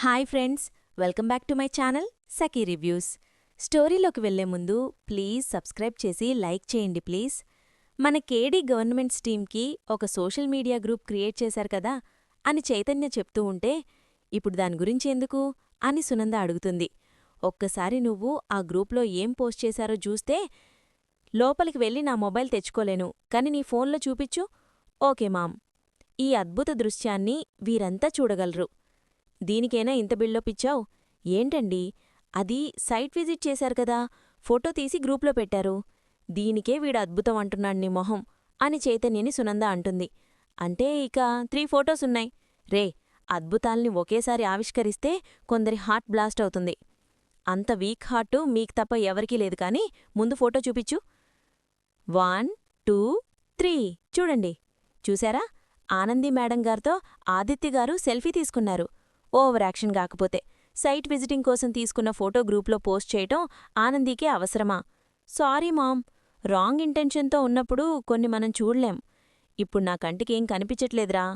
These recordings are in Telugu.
Hi friends, welcome back to my channel Sakhi reviews. స్టోరీలోకి వెళ్లే ముందు ప్లీజ్ సబ్స్క్రైబ్ చేసి లైక్ చేయండి ప్లీజ్. మన కేడీ గవర్నమెంట్ స్టీమ్కి ఒక సోషల్ మీడియా గ్రూప్ క్రియేట్ చేశారు కదా అని చైతన్య చెప్తూ ఉంటే, ఇప్పుడు దాని గురించి ఎందుకు అని సునంద అడుగుతుంది. ఒక్కసారి నువ్వు ఆ గ్రూప్లో ఏం పోస్ట్ చేశారో చూస్తే, లోపలికి వెళ్ళి నా మొబైల్ తెచ్చుకోలేను, కాని నీ ఫోన్లో చూపించు. Okay ma'am. ఈ అద్భుత దృశ్యాన్ని వీరంతా చూడగలరు. దీనికైనా ఇంత బిల్డప్ ఏంటండి, అది సైట్ విజిట్ చేశారు కదా, ఫోటో తీసి గ్రూప్లో పెట్టారు. దీనికే వీడు అద్భుతం అంటున్నాడు నీ మొహం అని చైతన్యని సునంద అంటుంది. అంటే ఇక 3 ఫోటోసున్నాయి. రే, అద్భుతాల్ని ఒకేసారి ఆవిష్కరిస్తే కొందరి హార్ట్ బ్లాస్ట్ అవుతుంది. అంత వీక్ హార్టు మీకు తప్ప ఎవరికీ లేదు కాని ముందు ఫోటో చూపించు. 1 2 3 చూడండి. చూశారా, ఆనంది మేడం గారితో ఆదిత్యగారు సెల్ఫీ తీసుకున్నారు. ఓవర్ యాక్షన్ కాకపోతే సైట్ విజిటింగ్ కోసం తీసుకున్న ఫోటో గ్రూప్లో పోస్ట్ చేయటం ఆనందీకే అవసరమా? సారీ మామ్, రాంగ్ ఇంటెన్షన్తో ఉన్నప్పుడు కొన్ని మనం చూడలేం. ఇప్పుడు నా కంటికేం కనిపించట్లేదురా.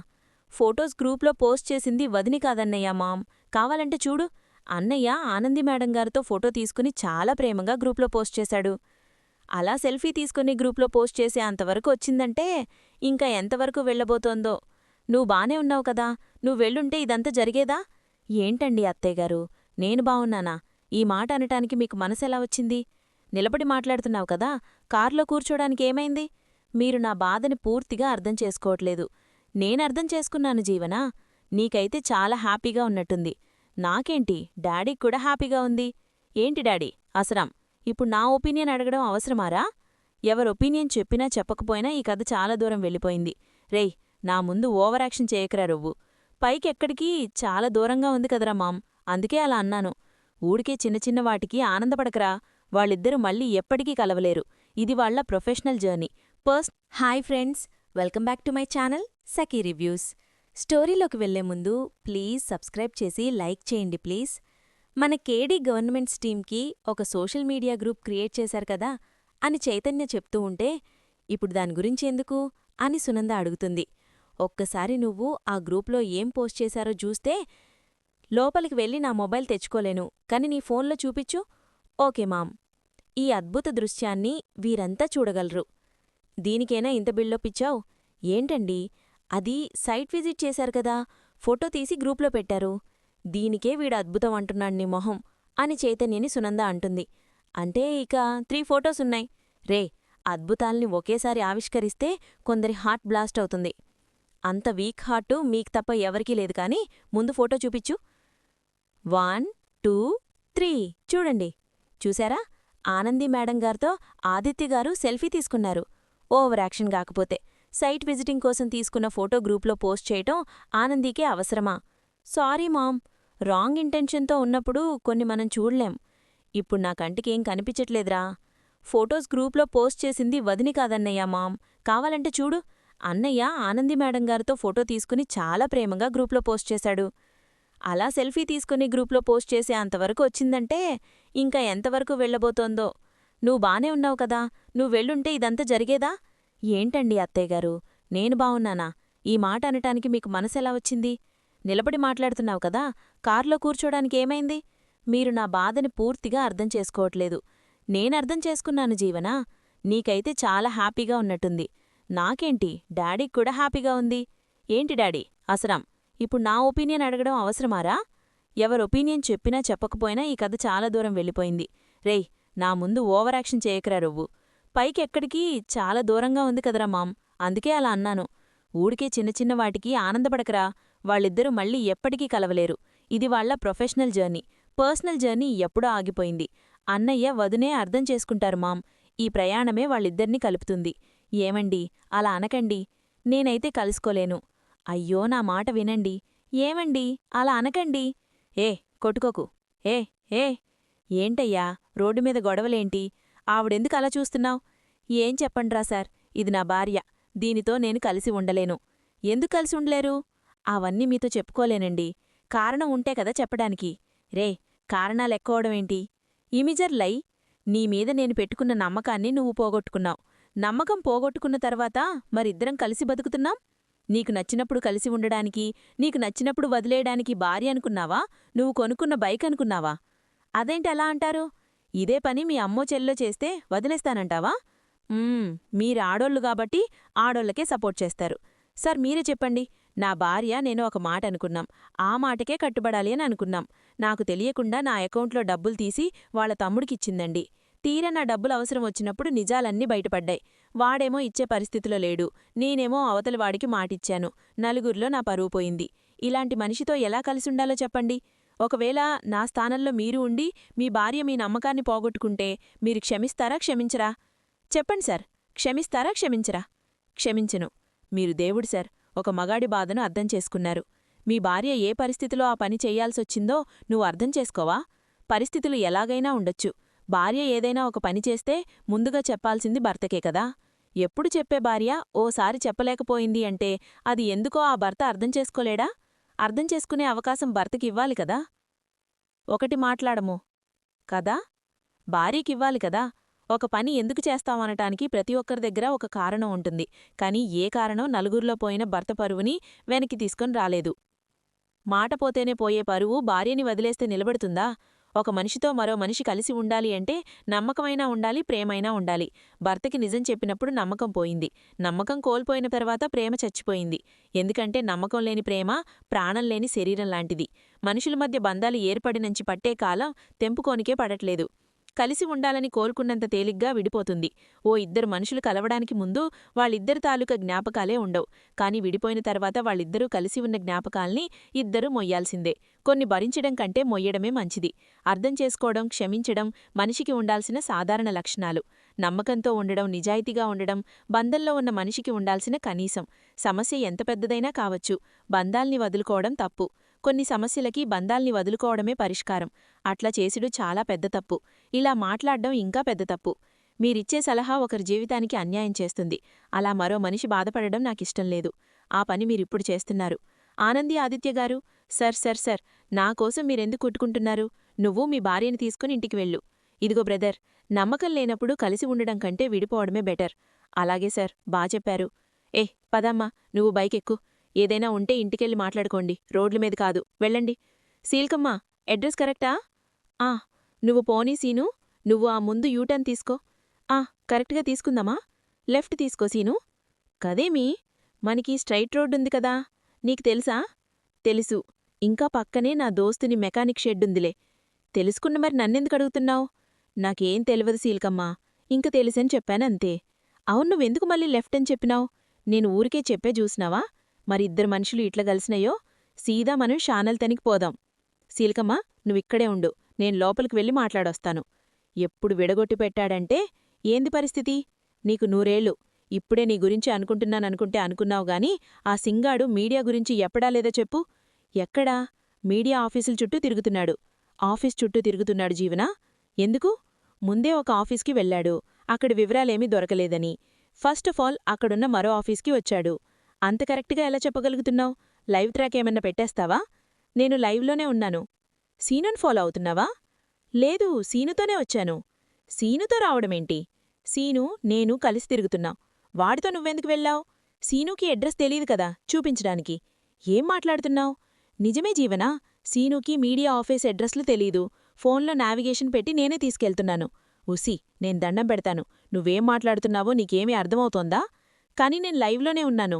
ఫోటోస్ గ్రూప్లో పోస్ట్ చేసింది వదిని కాదన్నయ్యా మామ్, కావాలంటే చూడు. అన్నయ్య ఆనంది మేడం గారితో ఫోటో తీసుకుని చాలా ప్రేమగా గ్రూప్లో పోస్ట్ చేశాడు. అలా సెల్ఫీ తీసుకుని గ్రూప్లో పోస్ట్ చేసే అంతవరకు వచ్చిందంటే ఇంకా ఎంతవరకు వెళ్లబోతోందో. నువ్వు బానే ఉన్నావు కదా, నువ్వు వెళ్ళుంటే ఇదంతా జరిగేదా? ఏంటండి అత్తయ్యగారు, నేను బావున్నానా? ఈ మాట అనటానికి మీకు మనసెలా వచ్చింది? నిలబడి మాట్లాడుతున్నావు కదా, కార్లో కూర్చోడానికి ఏమైంది? మీరు నా బాధని పూర్తిగా అర్థం చేసుకోవట్లేదు. నేనర్థం చేసుకున్నాను జీవనా. నీకైతే చాలా హ్యాపీగా ఉన్నట్టుంది. నాకేంటి, డాడీకి కూడా హ్యాపీగా ఉంది. ఏంటి డాడీ అసరాం, ఇప్పుడు నా ఒపీనియన్ అడగడం అవసరమారా? ఎవరి ఒపీనియన్ చెప్పినా చెప్పకపోయినా ఈ కథ చాలా దూరం వెళ్ళిపోయింది. రేయ్, నా ముందు ఓవరాక్షన్ చేయకరా రవ్వు. పైకెక్కడికి చాలా దూరంగా ఉంది కదరా మామ్, అందుకే అలా అన్నాను. ఊడికే చిన్న చిన్న వాటికి ఆనందపడకరా. వాళ్ళిద్దరూ మళ్ళీ ఎప్పటికీ కలవలేరు. ఇది వాళ్ల professional journey. Hi friends, welcome back to my channel Sakhi reviews. స్టోరీలోకి వెళ్లే ముందు ప్లీజ్ సబ్స్క్రైబ్ చేసి లైక్ చేయండి ప్లీజ్. మన కేడీ గవర్నమెంట్ స్టీమ్కి ఒక సోషల్ మీడియా గ్రూప్ క్రియేట్ చేశారు కదా అని చైతన్య చెప్తూ ఉంటే, ఇప్పుడు దాని గురించి ఎందుకు అని సునంద అడుగుతుంది. ఒక్కసారి నువ్వు ఆ గ్రూప్లో ఏం పోస్ట్ చేశారో చూస్తే, లోపలికి వెళ్ళి నా మొబైల్ తెచ్చుకోలేను, కాని నీ ఫోన్లో చూపించు. Okay ma'am. ఈ అద్భుత దృశ్యాన్ని వీరంతా చూడగలరు. దీనికైనా ఇంత బిల్డప్ ఏంటండి, అది సైట్ విజిట్ చేశారు కదా, ఫోటో తీసి గ్రూప్లో పెట్టారు. దీనికే వీడు అద్భుతం అంటున్నాడు నీ మొహం అని చైతన్యని సునంద అంటుంది. అంటే ఇక 3 ఫోటోసున్నాయి. రే, అద్భుతాల్ని ఒకేసారి ఆవిష్కరిస్తే కొందరి హార్ట్ బ్లాస్ట్ అవుతుంది. అంత వీక్ హార్టు మీకు తప్ప ఎవరికీ లేదు కాని ముందు ఫోటో చూపించు. 1 2 3 చూడండి. చూశారా, ఆనంది మేడం గారితో ఆదిత్యగారు సెల్ఫీ తీసుకున్నారు. ఓవర్ యాక్షన్ కాకపోతే సైట్ విజిటింగ్ కోసం తీసుకున్న ఫోటో గ్రూప్లో పోస్ట్ చేయటం ఆనందీకే అవసరమా? సారీ మామ్, రాంగ్ ఇంటెన్షన్తో ఉన్నప్పుడు కొన్ని మనం చూడలేం. ఇప్పుడు నా కంటికేం కనిపించట్లేదురా. ఫోటోస్ గ్రూప్లో పోస్ట్ చేసింది వదిని కాదన్నయ్యా మామ్, కావాలంటే చూడు. అన్నయ్య ఆనంది మేడం గారితో ఫోటో తీసుకుని చాలా ప్రేమగా గ్రూప్లో పోస్ట్ చేశాడు. అలా సెల్ఫీ తీసుకుని గ్రూప్లో పోస్ట్ చేసే అంతవరకు వచ్చిందంటే ఇంకా ఎంతవరకు వెళ్లబోతోందో. నువ్వు బానే ఉన్నావు కదా, నువ్వు వెళ్ళుంటే ఇదంతా జరిగేదా? ఏంటండి అత్తయ్యగారు, నేను బావున్నానా? ఈ మాట అనటానికి మీకు మనసెలా వచ్చింది? నిలబడి మాట్లాడుతున్నావు కదా, కార్లో కూర్చోడానికి ఏమైంది? మీరు నా బాధని పూర్తిగా అర్థం చేసుకోవట్లేదు. నేనర్థం చేసుకున్నాను జీవనా. నీకైతే చాలా హ్యాపీగా ఉన్నట్టుంది. నాకేంటి, డాడీకి కూడా హ్యాపీగా ఉంది. ఏంటి డాడీ అసరాం, ఇప్పుడు నా ఒపీనియన్ అడగడం అవసరమారా? ఎవరి ఒపీనియన్ చెప్పినా చెప్పకపోయినా ఈ కథ చాలా దూరం వెళ్ళిపోయింది. రేయ్, నా ముందు ఓవరాక్షన్ చేయకరా రవ్వు. పైకెక్కడికి చాలా దూరంగా ఉంది కదరా మామ్, అందుకే అలా అన్నాను. ఊడికే చిన్న చిన్న వాటికి ఆనందపడకరా. వాళ్ళిద్దరూ మళ్ళీ ఎప్పటికీ కలవలేరు. ఇది వాళ్ల ప్రొఫెషనల్ జర్నీ. పర్సనల్ జర్నీ ఎప్పుడో ఆగిపోయింది. అన్నయ్య వదినే అర్థం చేసుకుంటారు మామ్. ఈ ప్రయాణమే వాళ్ళిద్దరినీ కలుపుతుంది. ఏమండి, అలా అనకండి. నేనైతే కలుసుకోలేను. అయ్యో, నా మాట వినండి. ఏమండి, అలా అనకండి. ఏ కొట్టుకోకు. ఏ ఏ ఏంటయ్యా, రోడ్డుమీద గొడవలేంటి? ఆవిడెందుకు అలా చూస్తున్నావు? ఏం చెప్పండ్రా సార్, ఇది నా భార్య. దీనితో నేను కలిసి ఉండలేను. ఎందుకు కలిసి ఉండలేరు? అవన్నీ మీతో చెప్పుకోలేనండి. కారణం ఉంటే కదా చెప్పడానికి. రే, కారణాలెక్కువడమేంటి? ఇమిజర్ లై. నీమీద నేను పెట్టుకున్న నమ్మకాన్ని నువ్వు పోగొట్టుకున్నావు. నమ్మకం పోగొట్టుకున్న తర్వాత మరిద్దరం కలిసి బతుకుతున్నాం. నీకు నచ్చినప్పుడు కలిసి ఉండడానికి, నీకు నచ్చినప్పుడు వదిలేయడానికి భార్య అనుకున్నావా? నువ్వు కొనుక్కున్న బైక్ అనుకున్నావా? అదేంటి అలా అంటారు? ఇదే పని మీ అమ్మో చెల్లో చేస్తే వదిలేస్తానంటావా? మీరు ఆడోళ్ళు గాబట్టి ఆడోళ్ళకే సపోర్ట్ చేస్తారు. సార్ మీరే చెప్పండి. నా భార్య నేను ఒక మాట అనుకున్నాం. ఆ మాటకే కట్టుబడాలి అని అనుకున్నాం. నాకు తెలియకుండా నా అకౌంట్లో డబ్బులు తీసి వాళ్ళ తమ్ముడికిచ్చిందండి. తీరా నా డబ్బులు అవసరం వచ్చినప్పుడు నిజాలన్నీ బయటపడ్డాయి. వాడేమో ఇచ్చే పరిస్థితిలో లేడు. నేనేమో అవతలవాడికి మాటిచ్చాను. నలుగురిలో నా పరువు పోయింది. ఇలాంటి మనిషితో ఎలా కలిసుండాలో చెప్పండి. ఒకవేళ నా స్థానంలో మీరు ఉండి మీ భార్య మీ నమ్మకాన్ని పోగొట్టుకుంటే మీరు క్షమిస్తారా, క్షమించరా? చెప్పండి సార్. క్షమిస్తారా, క్షమించరా? క్షమించను. మీరు దేవుడు సార్. ఒక మగాడి బాధను అర్థం చేసుకున్నారు. మీ భార్య ఏ పరిస్థితిలో ఆ పని చెయ్యాల్సొచ్చిందో నువ్వు అర్థం చేసుకోవా? పరిస్థితులు ఎలాగైనా ఉండొచ్చు. భార్య ఏదైనా ఒక పని చేస్తే ముందుగా చెప్పాల్సింది భర్తకే కదా. ఎప్పుడు చెప్పే భార్య ఓసారి చెప్పలేకపోయింది అంటే అది ఎందుకో ఆ భర్త అర్థం చేసుకోలేడా? అర్థం చేసుకునే అవకాశం భర్తకివ్వాలి కదా. ఒకటి మాట్లాడము కదా, భార్యకివ్వాలి కదా. ఒక పని ఎందుకు చేస్తామనటానికి ప్రతి ఒక్కరి దగ్గర ఒక కారణం ఉంటుంది. కాని ఏ కారణం నలుగురిలో పోయిన భర్త పరువుని వెనక్కి తీసుకొని రాలేదు. మాట పోతేనే పోయే పరువు భార్యని వదిలేస్తే నిలబడుతుందా? ఒక మనిషితో మరో మనిషి కలిసి ఉండాలి అంటే నమ్మకమైనా ఉండాలి, ప్రేమైనా ఉండాలి. భర్తకి నిజం చెప్పినప్పుడు నమ్మకం పోయింది. నమ్మకం కోల్పోయిన తర్వాత ప్రేమ చచ్చిపోయింది. ఎందుకంటే నమ్మకం లేని ప్రేమ ప్రాణం లేని శరీరం లాంటిది. మనుషుల మధ్య బంధాలు ఏర్పడినుంచి పట్టే కాలం తెంపుకోనికే పడట్లేదు. కలిసి ఉండాలని కోలుకున్నంత తేలిగ్గా విడిపోతుంది. ఓ ఇద్దరు మనుషులు కలవడానికి ముందు వాళ్ళిద్దరి తాలూకా జ్ఞాపకాలే ఉండవు. కాని విడిపోయిన తర్వాత వాళ్ళిద్దరూ కలిసి ఉన్న జ్ఞాపకాల్ని ఇద్దరూ మొయ్యాల్సిందే. కొన్ని భరించడం కంటే మొయ్యడమే మంచిది. అర్థం చేసుకోవడం, క్షమించడం మనిషికి ఉండాల్సిన సాధారణ లక్షణాలు. నమ్మకంతో ఉండడం, నిజాయితీగా ఉండడం బంధంలో ఉన్న మనిషికి ఉండాల్సిన కనీసం. సమస్య ఎంత పెద్దదైనా కావచ్చు. బంధాల్ని వదులుకోవడం తప్పు. కొన్ని సమస్యలకి బంధాల్ని వదులుకోవడమే పరిష్కారం. అట్లా చేసుడు చాలా పెద్ద తప్పు. ఇలా మాట్లాడ్డం ఇంకా పెద్ద తప్పు. మీరిచ్చే సలహా ఒకరి జీవితానికి అన్యాయం చేస్తుంది. అలా మరో మనిషి బాధపడడం నాకిష్టం లేదు. ఆ పని మీరిప్పుడు చేస్తున్నారు. ఆనంది ఆదిత్యగారు, సర్ నాకోసం మీరెందుకు కొట్టుకుంటున్నారు? నువ్వు మీ భార్యని తీసుకుని ఇంటికి వెళ్ళు. ఇదిగో బ్రదర్, నమ్మకం లేనప్పుడు కలిసి ఉండడం కంటే విడిపోవడమే బెటర్. అలాగే సార్, చెప్పారు. పదమ్మా, నువ్వు బైకెక్కు. ఏదైనా ఉంటే ఇంటికెళ్ళి మాట్లాడుకోండి, రోడ్ల మీద కాదు. వెళ్ళండి. సీల్కమ్మా, అడ్రస్ కరెక్టా? నువ్వు పోనీ సీను, నువ్వు ఆ ముందు యూటర్న్ తీసుకో. కరెక్ట్గా తీసుకుందామా? లెఫ్ట్ తీసుకో సీను. కదేమీ, మనకి స్ట్రైట్ రోడ్డుంది కదా, నీకు తెలుసా? తెలుసు. ఇంకా పక్కనే నా దోస్తుని మెకానిక్ షెడ్డుందిలే. తెలుసుకున్న మరి నన్నెందుకు అడుగుతున్నావు? నాకేం తెలియదు సీల్కమ్మా, ఇంక తెలుసని చెప్పానంతే. అవును, నువ్వెందుకు మళ్ళీ లెఫ్ట్ అని చెప్పినావు? నేను ఊరికే చెప్పే చూసినావా? మరి ఇద్దరు మనుషులు ఇట్లా కలిసినాయో సీదా మనం షానల్ తనికి పోదాం. సీల్కమ్మా, నువ్విక్కడే ఉండు, నేను లోపలికి వెళ్ళి మాట్లాడొస్తాను. ఎప్పుడు విడగొట్టి పెట్టాడంటే ఏంది పరిస్థితి? నీకు 100 ఏళ్ళు. ఇప్పుడే నీ గురించి అనుకుంటున్నాననుకుంటే అనుకున్నావుగాని ఆ సింగాడు మీడియా గురించి ఎప్పుడా లేదా చెప్పు. ఎక్కడా? మీడియా ఆఫీసుల చుట్టూ తిరుగుతున్నాడు. ఆఫీస్ చుట్టూ తిరుగుతున్నాడు జీవనా? ఎందుకు? ముందే ఒక ఆఫీస్కి వెళ్ళాడు. అక్కడి వివరాలేమీ దొరకలేదని. ఫస్ట్ ఆఫ్ ఆల్ అక్కడున్న మరో ఆఫీస్కి వచ్చాడు. అంత కరెక్ట్గా ఎలా చెప్పగలుగుతున్నావు? లైవ్ ట్రాక్ ఏమన్నా పెట్టేస్తావా? నేను లైవ్లోనే ఉన్నాను. సీనుని ఫాలో అవుతున్నావా? లేదు, సీనుతోనే వచ్చాను. సీనుతో రావడమేంటి? సీను, నేను కలిసి తిరుగుతున్నాం. వాడితో నువ్వెందుకు వెళ్ళావు? సీనుకి అడ్రస్ తెలీదు కదా చూపించడానికి. ఏం మాట్లాడుతున్నావు? నిజమే జీవనా, సీనుకి మీడియా ఆఫీస్ అడ్రస్లు తెలీదు. ఫోన్లో నావిగేషన్ పెట్టి నేనే తీసుకెళ్తున్నాను. ఉసి, నేను దండం పెడతాను. నువ్వేం మాట్లాడుతున్నావో నీకేమీ అర్థమవుతోందా? కాని నేను లైవ్లోనే ఉన్నాను.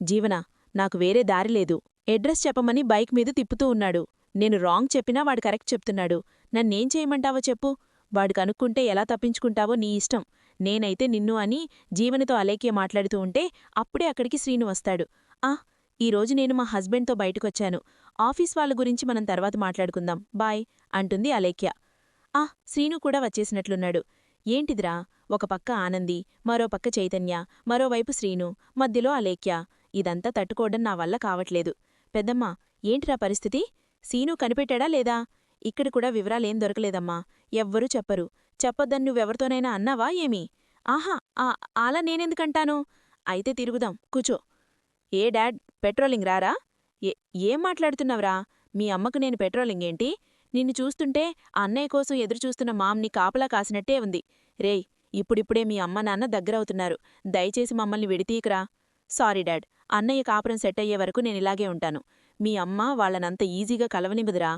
జీవనా, నాకు వేరే దారిలేదు. అడ్రస్ చెప్పమని బైక్ మీద తిప్పుతూ ఉన్నాడు. నేను రాంగ్ చెప్పినా వాడు కరెక్ట్ చెప్తున్నాడు. నన్నేం చేయమంటావో చెప్పు. వాడు కనుక్కుంటే ఎలా తప్పించుకుంటావో నీ ఇష్టం. నేనైతే నిన్ను అని జీవనితో అలేఖ్య మాట్లాడుతూ ఉంటే అప్పుడే అక్కడికి శ్రీను వస్తాడు. ఈరోజు నేను మా హస్బెండ్తో బయటకొచ్చాను. ఆఫీస్ వాళ్ళ గురించి మనం తర్వాత మాట్లాడుకుందాం, బాయ్ అంటుంది అలేఖ్య. శ్రీను కూడా వచ్చేసినట్లున్నాడు. ఏంటిదిరా, ఒక పక్క ఆనంది, మరో పక్క చైతన్య, మరోవైపు శ్రీను, మధ్యలో అలేఖ్య. ఇదంతా తట్టుకోవడం నా వల్ల కావట్లేదు. పెద్దమ్మా, ఏంటిరా పరిస్థితి? సీను కనిపెట్టాడా లేదా? ఇక్కడ కూడా వివరాలేం దొరకలేదమ్మా. ఎవ్వరూ చెప్పరు. చెప్పొద్దని నువ్వెవరితోనైనా అన్నావా ఏమీ? అలా నేనెందుకంటాను? అయితే తిరుగుదాం, కూచో. ఏ డాడ్, పెట్రోలింగ్ రారా? ఏం మాట్లాడుతున్నావురా? మీ అమ్మకు నేను పెట్రోలింగేంటి? నిన్ను చూస్తుంటే అన్నయ్య కోసం ఎదురుచూస్తున్న మామ్ని కాపలా కాసినట్టే ఉంది. రేయ్, ఇప్పుడిప్పుడే మీ అమ్మ నాన్న దగ్గరవుతున్నారు. దయచేసి మమ్మల్ని విడితీయకురా. సారీ డాడ్, అన్నయ్య కాపురం సెట్ అయ్యే వరకు నేనిలాగే ఉంటాను. మీ అమ్మ వాళ్ళనంత ఈజీగా కలవనివ్వదురా.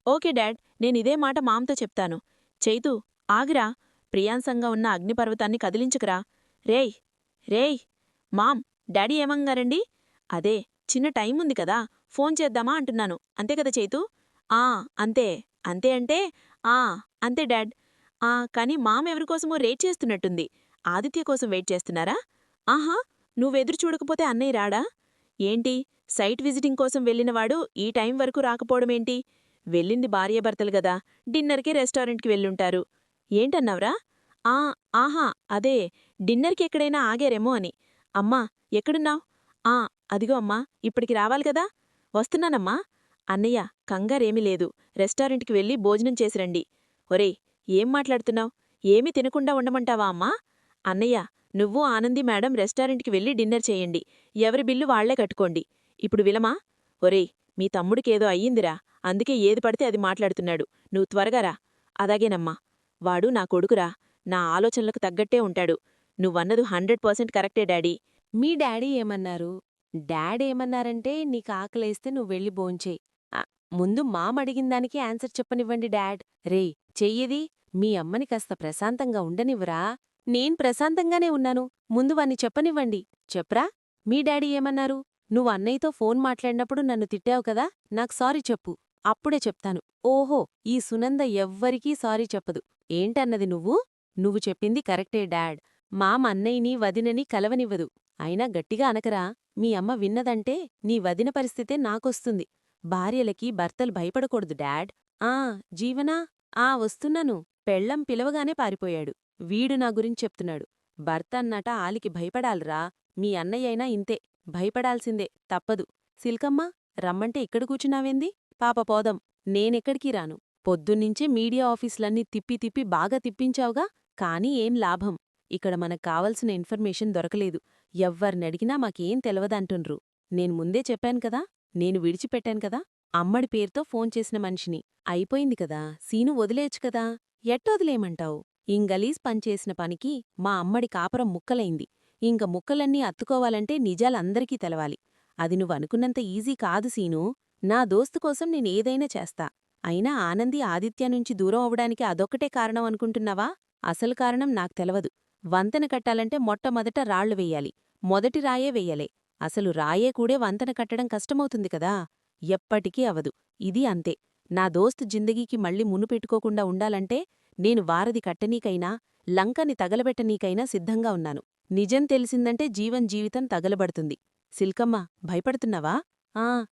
ఓకే డాడ్, నేనిదే మాట మామ్తో చెప్తాను. చైతూ, ఆగిరా, ప్రియాంసంగా ఉన్న అగ్నిపర్వతాన్ని కదిలించుకురా. రేయ్ రేయ్ మామ్, డాడీ ఏమంగారండి? అదే, చిన్న టైముంది కదా, ఫోన్ చేద్దామా అంటున్నాను. అంతే కదా చైతూ? ఆ అంతే. అంతే అంటే ఆ అంతే డాడ్. కాని మామ్ ఎవరికోసమో రేట్ చేస్తున్నట్టుంది. ఆదిత్య కోసం వెయిట్ చేస్తున్నారా? ఆహా, నువ్వెదురు చూడకపోతే అన్నయ్య రాడా? ఏంటి, సైట్ విజిటింగ్ కోసం వెళ్ళినవాడు ఈ టైం వరకు రాకపోవడమేంటి? వెళ్ళింది భార్యాభర్తలు గదా, డిన్నర్కే రెస్టారెంట్కి వెళ్ళుంటారు. ఏంటన్నావ్రా? ఆహా, అదే, డిన్నర్కి ఎక్కడైనా ఆగారేమో అని. అమ్మా, ఎక్కడున్నావ్? అదిగో అమ్మా, ఇప్పటికి రావాలి కదా. వస్తున్నానమ్మా. అన్నయ్య, కంగారేమీ లేదు, రెస్టారెంట్కి వెళ్ళి భోజనం చేసిరండి. ఒరేయ్, ఏం మాట్లాడుతున్నావ్? ఏమీ తినకుండా ఉండమంటావా అమ్మా? అన్నయ్య, నువ్వు ఆనంది మేడం రెస్టారెంట్కి వెళ్ళి డిన్నర్ చేయండి. ఎవరి బిల్లు వాళ్లే కట్టుకోండి. ఇప్పుడు విలమా? ఒరేయ్, మీ తమ్ముడికేదో అయ్యిందిరా, అందుకే ఏది పడితే అది మాట్లాడుతున్నాడు. నువ్వు త్వరగా రా. అదాగేనమ్మా. వాడు నా కొడుకురా, నా ఆలోచనలకు తగ్గట్టే ఉంటాడు. నువ్వన్నదు 100% కరెక్టే డాడీ. మీ డాడీ ఏమన్నారు? డాడేమన్నారంటే నీకాకలేస్తే నువ్వెళ్ళి భోంచేయ్. ముందు మామడిగిందానికి ఆన్సర్ చెప్పనివ్వండి డాడ్. రేయ్, చెయ్యది, మీ అమ్మని కాస్త ప్రశాంతంగా ఉండనివ్వరా? నేను ప్రశాంతంగానే ఉన్నాను, ముందు వాన్ని చెప్పనివ్వండి. చెప్పరా? మీ డాడీ ఏమన్నారు? నువ్వు అన్నయ్యతో ఫోన్ మాట్లాడినప్పుడు నన్ను తిట్టావు కదా, నాకు సారీ చెప్పు. అప్పుడే చెప్తాను. ఓహో, ఈ సునంద ఎవ్వరికీ సారీ చెప్పదు. ఏంటన్నది నువ్వు? నువ్వు చెప్పింది కరెక్టే డాడ్. మామ అన్నయ్యని వదినని కలవనివ్వదు. అయినా గట్టిగా అనకరా, మీ అమ్మ విన్నదంటే నీ వదిన పరిస్థితే నాకొస్తుంది. భార్యలకి భర్తలు భయపడకూడదు డాడ్. జీవనా? వస్తున్నాను. పెళ్ళం పిలవగానే పారిపోయాడు. వీడు నా గురించి చెప్తున్నాడు. భర్త అన్నట ఆలికి భయపడాలిరా. మీ అన్నయ్యైనా ఇంతే, భయపడాల్సిందే, తప్పదు. సిల్కమ్మ, రమ్మంటే ఇక్కడ కూర్చున్నావేంది? పాప పోదాం. నేనెక్కడికి రాను. పొద్దున్నించే మీడియా ఆఫీసులన్నీ తిప్పి తిప్పి బాగా తిప్పించావుగా, కానీ ఏం లాభం. ఇక్కడ మనకు కావలసిన ఇన్ఫర్మేషన్ దొరకలేదు. ఎవ్వర్నడిగినా మాకేం తెలవదంటుండ్రు. నేను ముందే చెప్పాను కదా, నేను విడిచిపెట్టాను కదా, అమ్మడి పేరుతో ఫోన్ చేసిన మనిషిని. అయిపోయింది కదా, సీను వదిలేయచ్చు కదా. ఎట్టొదిలేయమంటావు? ఇంగలీజ్ పనిచేసిన పనికి మా అమ్మడి కాపురం ముక్కలైంది. ఇంక ముక్కలన్నీ అత్తుకోవాలంటే నిజాలందరికీ తెలవాలి. అది నువ్వనుకున్నంత ఈజీ కాదు సీనూ. నా దోస్తు కోసం నేనేదైనా చేస్తా. అయినా ఆనంది ఆదిత్య నుంచి దూరం అవడానికి అదొక్కటే కారణం అనుకుంటున్నావా? అసలు కారణం నాకు తెలవదు. వంతెన కట్టాలంటే మొట్టమొదట రాళ్లు వెయ్యాలి. మొదటి రాయే వెయ్యలే. అసలు రాయే కూడే వంతెన కట్టడం కష్టమవుతుంది కదా. ఎప్పటికీ అవదు. ఇది అంతే. నా దోస్తు జిందగీకి మళ్ళీ మునుపెట్టుకోకుండా ఉండాలంటే నేను వారధి కట్టనీకైనా, లంకని తగలబెట్టనీకైనా సిద్ధంగా ఉన్నాను. నిజం తెలిసిందంటే జీవితం తగలబడుతుంది. సిల్కమ్మ, భయపడుతున్నావా?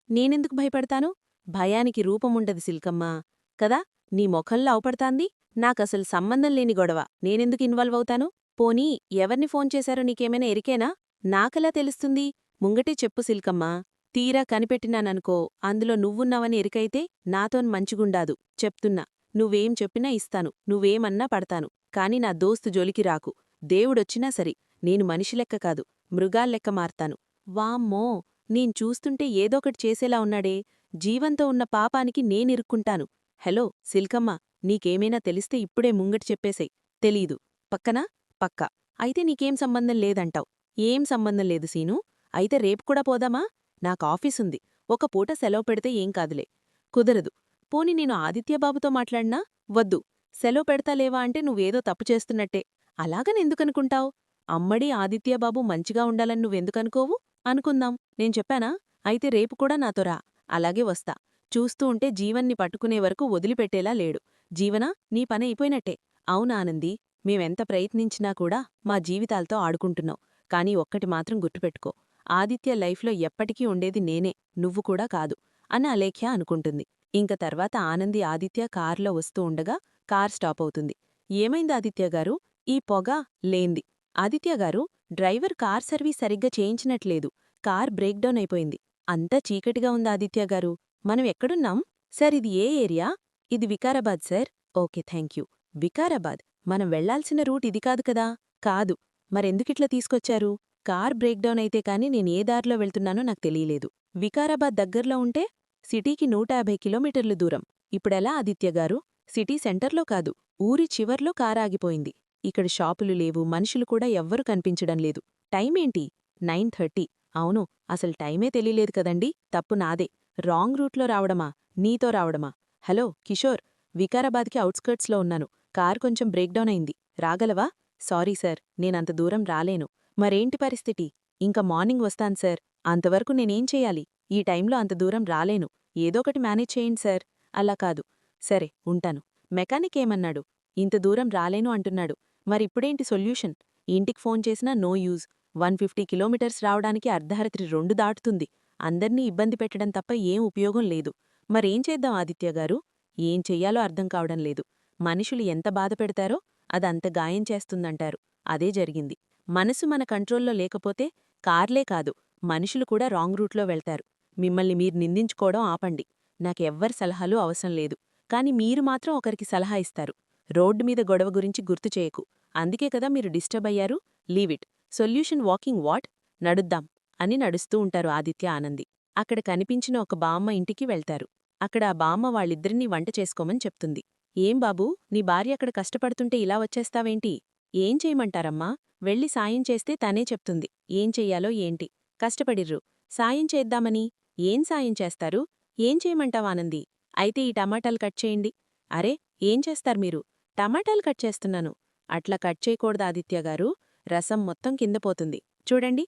నేనెందుకు భయపడతాను? భయానికి రూపముండదు సిల్కమ్మా. కదా, నీ మొఖంలో అవుపడతాంది. నాకసలు సంబంధం లేని గొడవ, నేనెందుకు ఇన్వాల్వ్ అవుతాను? పోనీ ఎవర్ని ఫోన్ చేశారో నీకేమైనా ఎరికేనా? నాకెలా తెలుస్తుంది? ముంగటే చెప్పు సిల్కమ్మా. తీరా కనిపెట్టినాననుకో, అందులో నువ్వున్నావని ఎరికైతే నాతోన్ మంచిగుండాదు. చెప్తున్నా, నువ్వేం చెప్పినా ఇస్తాను, నువ్వేమన్నా పడతాను. కాని నా దోస్తు జోలికి రాకు. దేవుడొచ్చినా సరి, నేను మనిషిలెక్క కాదు, మృగాల్లెక్క మార్తాను. వామ్మో, నేను చూస్తుంటే ఏదోకటి చేసేలా ఉన్నాడే. జీవంతో ఉన్న పాపానికి నేనిరుక్కుంటాను. హలో సిల్కమ్మ, నీకేమైనా తెలిస్తే ఇప్పుడే ముంగటి చెప్పేసేయ్. తెలీదు. పక్కనా? పక్కా. అయితే నీకేం సంబంధం లేదంటావ్. ఏం సంబంధం లేదు సీనూ. అయితే రేపు కూడా పోదామా? నాకాఫీసుంది. ఒక పూట సెలవు పెడితే ఏం కాదులే. కుదరదు. పోని నేను ఆదిత్యబాబుతో మాట్లాడినా? వద్దు. సెలవు పెడతాలేవా అంటే నువ్వేదో తప్పు చేస్తున్నట్టే. అలాగనెందుకనుకుంటావ్? అమ్మడి ఆదిత్యబాబు మంచిగా ఉండాలని నువ్వెందుకనుకోవు? అనుకుందాం. నేను చెప్పానా? అయితే రేపు కూడా నాతో రా. అలాగే వస్తా. చూస్తూ ఉంటే జీవన్ని పట్టుకునే వరకు వదిలిపెట్టేలా లేడు. జీవనా, నీ పని అయిపోయినట్టే. అవునానంది, మేమెంత ప్రయత్నించినా కూడా మా జీవితాలతో ఆడుకుంటున్నావు. కానీ ఒక్కటి మాత్రం గుర్తుపెట్టుకో, ఆదిత్య లైఫ్లో ఎప్పటికీ ఉండేది నేనే, నువ్వు కూడా కాదు అని అలేఖ్య అనుకుంటుంది. ఇంక తర్వాత ఆనంది ఆదిత్య కార్లో వస్తూ ఉండగా కార్ స్టాప్ అవుతుంది. ఏమైంది ఆదిత్యగారు? ఈ పొగ లేంది. ఆదిత్యగారు, డ్రైవర్ కార్ సర్వీస్ సరిగ్గా చేయించినట్లేదు. కార్ బ్రేక్డౌన్ అయిపోయింది. అంతా చీకటిగా ఉంది ఆదిత్యగారు. మనం ఎక్కడున్నాం? సార్, ఇది ఏ ఏరియా? ఇది Vikarabad sir. Okay, thank you. Vikarabad? మనం వెళ్లాల్సిన రూట్ ఇది కాదు కదా. కాదు. మరెందుకిట్లా తీసుకొచ్చారు? కార్ బ్రేక్డౌన్ అయితే కాని నేనే దారిలో వెళ్తున్నానో నాకు తెలియలేదు. వికారాబాద్ దగ్గర్లో ఉంటే సిటీకి 150 కిలోమీటర్లు దూరం. ఇప్పుడెలా ఆదిత్యగారు? సిటీ సెంటర్లో కాదు, ఊరి చివర్లో కారాగిపోయింది. ఇక్కడ షాపులు లేవు, మనుషులు కూడా ఎవ్వరూ కనిపించడం లేదు. టైమేంటి? 9:30. అవును, అసలు టైమే తెలియలేదు కదండి. తప్పు నాదే. రాంగ్ రూట్లో రావడమా, నీతో రావడమా? హలో కిషోర్, వికారాబాద్కి ఔట్స్కర్ట్స్లో ఉన్నాను. కార్ కొంచెం బ్రేక్డౌన్ అయింది. రాగలవా? సారీ సార్, నేనంత దూరం రాలేను. మరేంటి పరిస్థితి? ఇంక మార్నింగ్ వస్తాను సార్. అంతవరకు నేనేం చెయ్యాలి? ఈ టైంలో అంత దూరం రాలేను. ఏదోకటి మేనేజ్ చేయండి సార్. అలా కాదు. సరే, ఉంటాను. మెకానిక్ ఏమన్నాడు? ఇంత దూరం రాలేను అంటున్నాడు. మరిప్పుడేంటి సొల్యూషన్? ఇంటికి ఫోన్ చేసినా నో యూజ్. 150 కిలోమీటర్స్ రావడానికి అర్ధరాత్రి 2 దాటుతుంది. అందర్నీ ఇబ్బంది పెట్టడం తప్ప ఏం ఉపయోగం లేదు. మరేం చేద్దాం ఆదిత్యగారు? ఏం చెయ్యాలో అర్థం కావడం లేదు. మనుషులు ఎంత బాధ పెడతారో అదంత గాయం చేస్తుందంటారు. అదే జరిగింది. మనసు మన కంట్రోల్లో లేకపోతే కార్లే కాదు, మనుషులు కూడా రాంగ్ రూట్లో వెళ్తారు. మిమ్మల్ని మీరు నిందించుకోవడం ఆపండి. నాకెవ్వరి సలహాలు అవసరం లేదు. కాని మీరు మాత్రం ఒకరికి సలహా ఇస్తారు. రోడ్డు మీద గొడవ గురించి గుర్తు చేయకు. అందుకే కదా మీరు డిస్టర్బ్ అయ్యారు. లీవిట్. Solution walking what? నడుద్దాం అని నడుస్తూ ఉంటారు ఆదిత్య, ఆనంది. అక్కడ కనిపించిన ఒక బామ్మ ఇంటికి వెళ్తారు. అక్కడ ఆ బామ్మ వాళ్ళిద్దరినీ వంట చేసుకోమని చెప్తుంది. ఏం బాబూ, నీ భార్య అక్కడ కష్టపడుతుంటే ఇలా వచ్చేస్తావేంటి? ఏం చేయమంటారమ్మా? వెళ్ళి సాయం చేస్తే తనే చెప్తుంది ఏం చెయ్యాలో ఏంటి. కష్టపడిర్రు, సాయం చేద్దామని. ఏం సాయం చేస్తారు? ఏం చేయమంటావానంది? అయితే ఈ టమాటాలు కట్ చేయండి. అరే, ఏం చేస్తారు మీరు? టమాటాలు కట్ చేస్తున్నాను. అట్లా కట్ చేయకూడదు ఆదిత్యగారు. రసం మొత్తం కింద పోతుంది. చూడండి.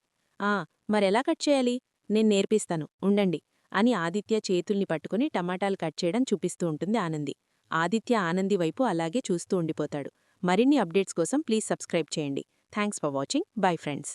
మరెలా కట్ చేయాలి? నేను నేర్పిస్తాను, ఉండండి అని ఆదిత్య చేతుల్ని పట్టుకుని టమాటాలు కట్ చేయడం చూపిస్తూ ఉంటుంది ఆనంది. ఆదిత్య ఆనంది వైపు అలాగే చూస్తూ ఉండిపోతాడు. మరిన్ని అప్డేట్స్ కోసం ప్లీజ్ సబ్స్క్రైబ్ చేయండి. Thanks for watching. Bye friends.